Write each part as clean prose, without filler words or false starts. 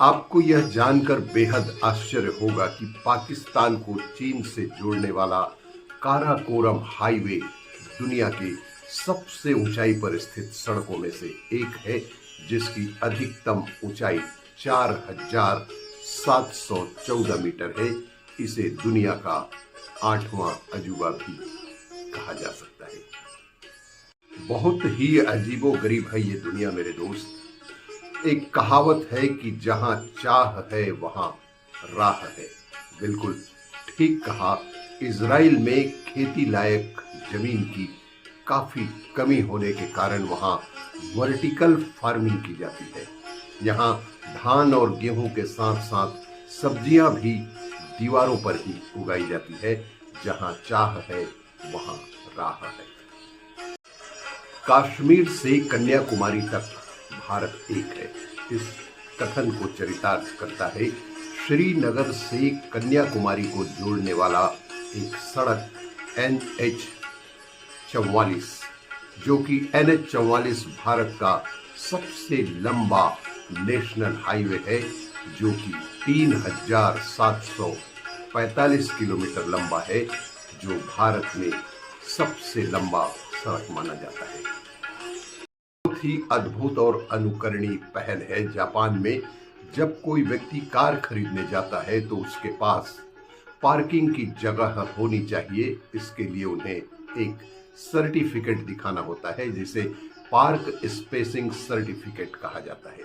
आपको यह जानकर बेहद आश्चर्य होगा कि पाकिस्तान को चीन से जोड़ने वाला काराकोरम हाईवे दुनिया की सबसे ऊंचाई पर स्थित सड़कों में से एक है, जिसकी अधिकतम ऊंचाई 4,714 मीटर है। इसे दुनिया का 8वां अजूबा भी कहा जा सकता है। बहुत ही अजीबोगरीब है ये दुनिया मेरे दोस्त। एक कहावत है कि जहां चाह है वहां राह है। बिल्कुल ठीक कहा। इजराइल में खेती लायक जमीन की काफी कमी होने के कारण वहां वर्टिकल फार्मिंग की जाती है। यहाँ धान और गेहूं के साथ साथ सब्जियां भी दीवारों पर ही उगाई जाती है। जहां चाह है वहां राह है। कश्मीर से कन्याकुमारी तक भारत एक है। इस कथन को चरितार्थ करता है श्रीनगर से कन्याकुमारी को जोड़ने वाला एक सड़क NH44, जो कि NH44 भारत का सबसे लंबा नेशनल हाईवे है, जो कि 3,745 किलोमीटर लंबा है, जो भारत में सबसे लंबा सड़क माना जाता है। बहुत ही अद्भुत और अनुकरणीय पहल है। जापान में जब कोई व्यक्ति कार खरीदने जाता है तो उसके पास पार्किंग की जगह होनी चाहिए। इसके लिए उन्हें एक सर्टिफिकेट दिखाना होता है, जिसे पार्क स्पेसिंग सर्टिफिकेट कहा जाता है।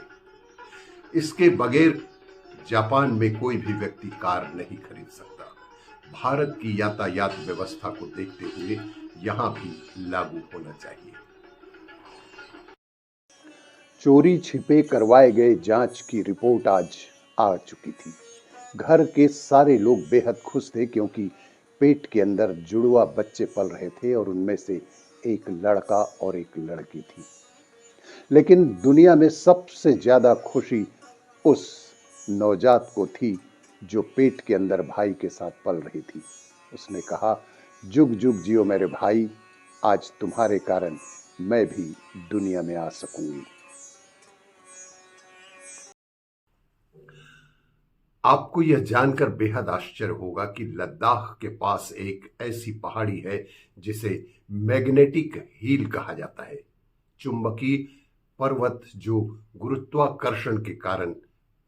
इसके बगैर जापान में कोई भी व्यक्ति कार नहीं खरीद सकता। भारत की यातायात व्यवस्था को देखते हुए यहां भी लागू होना चाहिए। चोरी छिपे करवाए गए जांच की रिपोर्ट आज आ चुकी थी। घर के सारे लोग बेहद खुश थे, क्योंकि पेट के अंदर जुड़वा बच्चे पल रहे थे और उनमें से एक लड़का और एक लड़की थी। लेकिन दुनिया में सबसे ज्यादा खुशी उस नवजात को थी जो पेट के अंदर भाई के साथ पल रही थी। उसने कहा, जुग जुग जियो मेरे भाई, आज तुम्हारे कारण मैं भी दुनिया में आ सकूंगी। आपको यह जानकर बेहद आश्चर्य होगा कि लद्दाख के पास एक ऐसी पहाड़ी है जिसे मैग्नेटिक हील कहा जाता है। चुंबकीय पर्वत जो गुरुत्वाकर्षण के कारण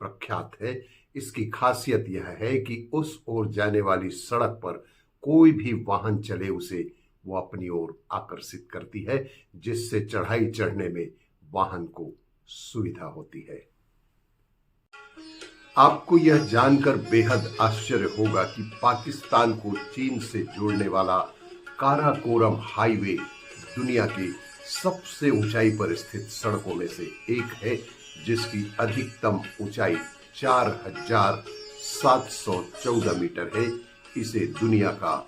प्रख्यात है। इसकी खासियत यह है कि उस ओर जाने वाली सड़क पर कोई भी वाहन चले उसे वो अपनी ओर आकर्षित करती है, जिससे चढ़ाई चढ़ने में वाहन को सुविधा होती है। आपको यह जानकर बेहद आश्चर्य होगा कि पाकिस्तान को चीन से जोड़ने वाला काराकोरम हाईवे दुनिया की सबसे ऊंचाई पर स्थित सड़कों में से एक है, जिसकी अधिकतम ऊंचाई 4,714 मीटर है। इसे दुनिया का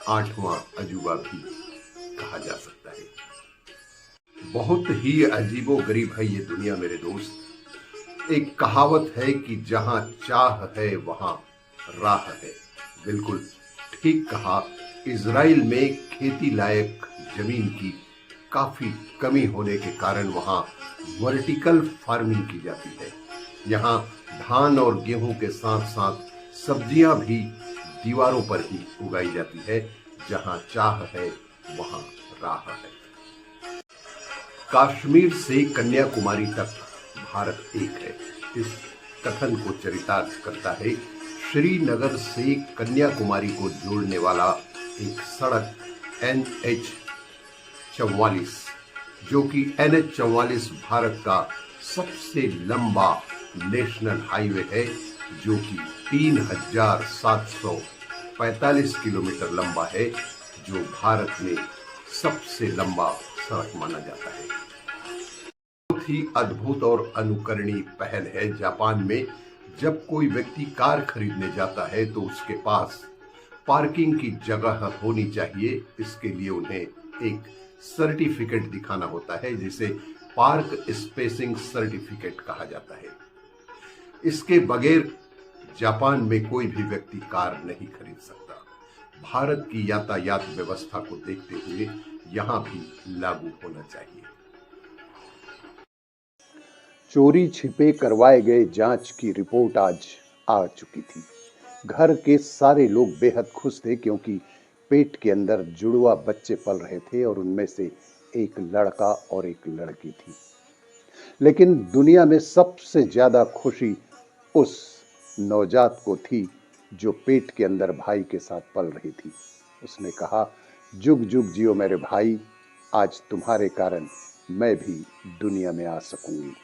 8वां अजूबा भी कहा जा सकता है। बहुत ही अजीबोगरीब है ये दुनिया मेरे दोस्त। एक कहावत है कि जहां चाह है वहां राह है। बिल्कुल ठीक कहा। इजराइल में खेती लायक जमीन की काफी कमी होने के कारण वहां वर्टिकल फार्मिंग की जाती है। यहाँ धान और गेहूं के साथ साथ सब्जियां भी दीवारों पर ही उगाई जाती है। जहां चाह है वहां राह है। कश्मीर से कन्याकुमारी तक भारत एक है। इस कथन को चरितार्थ करता है श्रीनगर से कन्याकुमारी को जोड़ने वाला एक सड़क NH44, जो कि NH44 भारत का सबसे लंबा नेशनल हाईवे है, जो कि 3,745 किलोमीटर लंबा है, जो भारत में सबसे लंबा सड़क माना जाता है। बहुत ही अद्भुत और अनुकरणीय पहल है। जापान में जब कोई व्यक्ति कार खरीदने जाता है तो उसके पास पार्किंग की जगह होनी चाहिए। इसके लिए उन्हें एक सर्टिफिकेट दिखाना होता है, जिसे पार्क स्पेसिंग सर्टिफिकेट कहा जाता है। इसके बगैर जापान में कोई भी व्यक्ति कार नहीं खरीद सकता। भारत की यातायात व्यवस्था को देखते हुए यहां भी लागू होना चाहिए। चोरी छिपे करवाए गए जांच की रिपोर्ट आज आ चुकी थी। घर के सारे लोग बेहद खुश थे क्योंकि पेट के अंदर जुड़वा बच्चे पल रहे थे और उनमें से एक लड़का और एक लड़की थी। लेकिन दुनिया में सबसे ज्यादा खुशी उस नवजात को थी जो पेट के अंदर भाई के साथ पल रही थी। उसने कहा, जुग जुग जियो मेरे भाई, आज तुम्हारे कारण मैं भी दुनिया में आ सकूंगी।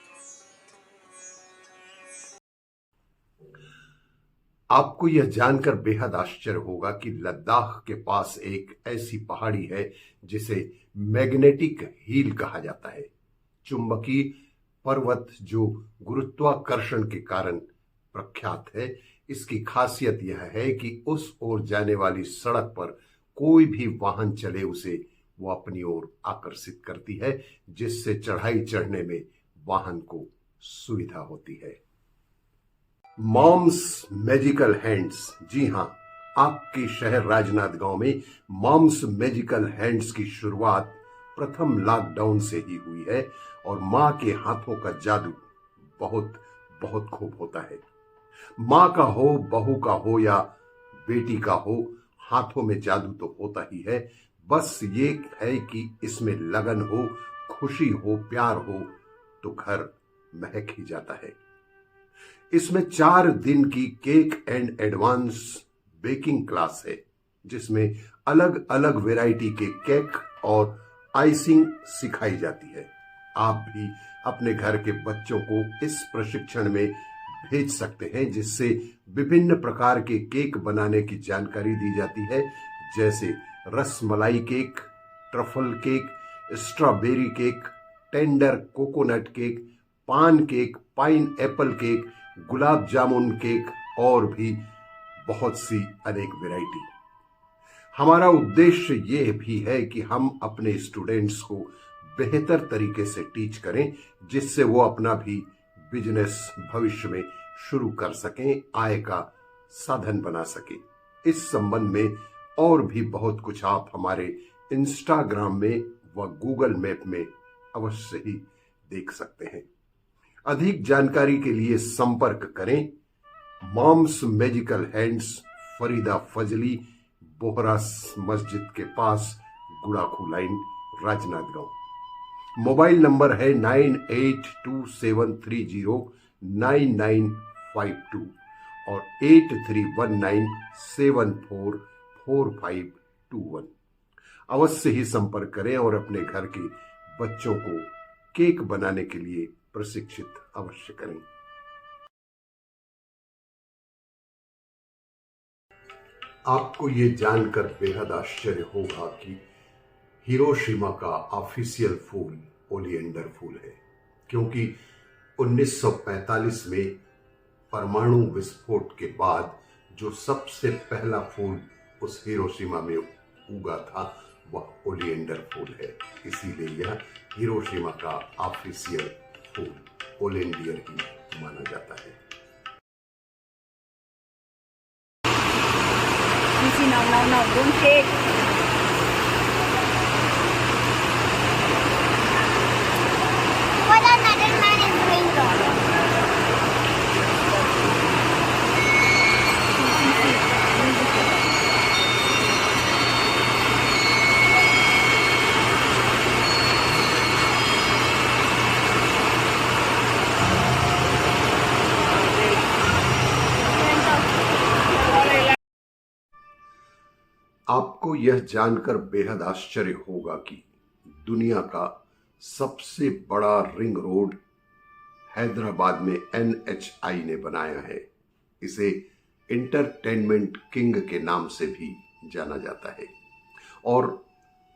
आपको यह जानकर बेहद आश्चर्य होगा कि लद्दाख के पास एक ऐसी पहाड़ी है जिसे मैग्नेटिक हील कहा जाता है। चुंबकीय पर्वत जो गुरुत्वाकर्षण के कारण प्रख्यात है। इसकी खासियत यह है कि उस ओर जाने वाली सड़क पर कोई भी वाहन चले उसे वो अपनी ओर आकर्षित करती है, जिससे चढ़ाई चढ़ने में वाहन को सुविधा होती है। मॉम्स मैजिकल हैंड्स, जी हां, आपके शहर राजनांदगांव में मॉम्स मैजिकल हैंड्स की शुरुआत प्रथम लॉकडाउन से ही हुई है और मां के हाथों का जादू बहुत बहुत खूब होता है। मां का हो, बहू का हो या बेटी का हो, हाथों में जादू तो होता ही है। बस ये है कि इसमें लगन हो, खुशी हो, प्यार हो तो घर महक ही जाता है। इसमें 4 दिन की cake and advance baking class है, जिसमें अलग अलग वैरायटी के केक और आइसिंग सिखाई जाती है। आप भी अपने घर के बच्चों को इस प्रशिक्षण में भेज सकते हैं, जिससे विभिन्न प्रकार के केक बनाने की जानकारी दी जाती है, जैसे rasmalai cake, truffle cake, strawberry cake, tender coconut cake, पान cake, pine Apple cake, gulab jamun cake और भी बहुत सी अनेक वैरायटी। हमारा उद्देश्य यह भी है कि हम अपने स्टूडेंट्स को बेहतर तरीके से टीच करें, जिससे वो अपना भी बिजनेस भविष्य में शुरू कर सकें, आय का साधन बना सकें। इस संबंध में और भी बहुत कुछ आप हमारे इंस्टाग्राम में व गूगल मैप में अवश्य ही देख सकते हैं। अधिक जानकारी के लिए संपर्क करें mom's magical hands, Farida Fazli, Bohra मस्जिद के पास, गुड़ाखू लाइन, राजनांदगांव। मोबाइल नंबर है 9827309952 और 8319744521। अवश्य ही संपर्क करें और अपने घर के बच्चों को केक बनाने के लिए प्रशिक्षित अवश्य करें। आपको ये जानकर बेहद आश्चर्य होगा कि हिरोशिमा का ऑफिशियल फूल ओलिएंडर फूल है, क्योंकि 1945 में परमाणु विस्फोट के बाद जो सबसे पहला फूल उस हिरोशिमा में उगा था वह ओलिएंडर फूल है। इसीलिए यह हिरोशिमा का ऑफिशियल फूल ओलिएंडर ही माना जाता है। No, don't take. What another man is doing though? आपको यह जानकर बेहद आश्चर्य होगा कि दुनिया का सबसे बड़ा रिंग रोड हैदराबाद में NHI ने बनाया है। इसे इंटरटेनमेंट किंग के नाम से भी जाना जाता है और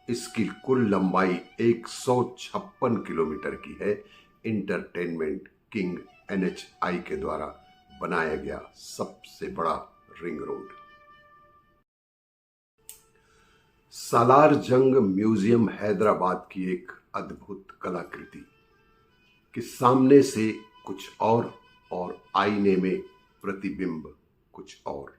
इसकी कुल लंबाई 156 किलोमीटर की है। इंटरटेनमेंट किंग NHI के द्वारा बनाया गया सबसे बड़ा रिंग रोड। सालार जंग म्यूजियम हैदराबाद की एक अद्भुत कलाकृति कि सामने से कुछ और आईने में प्रतिबिंब कुछ और।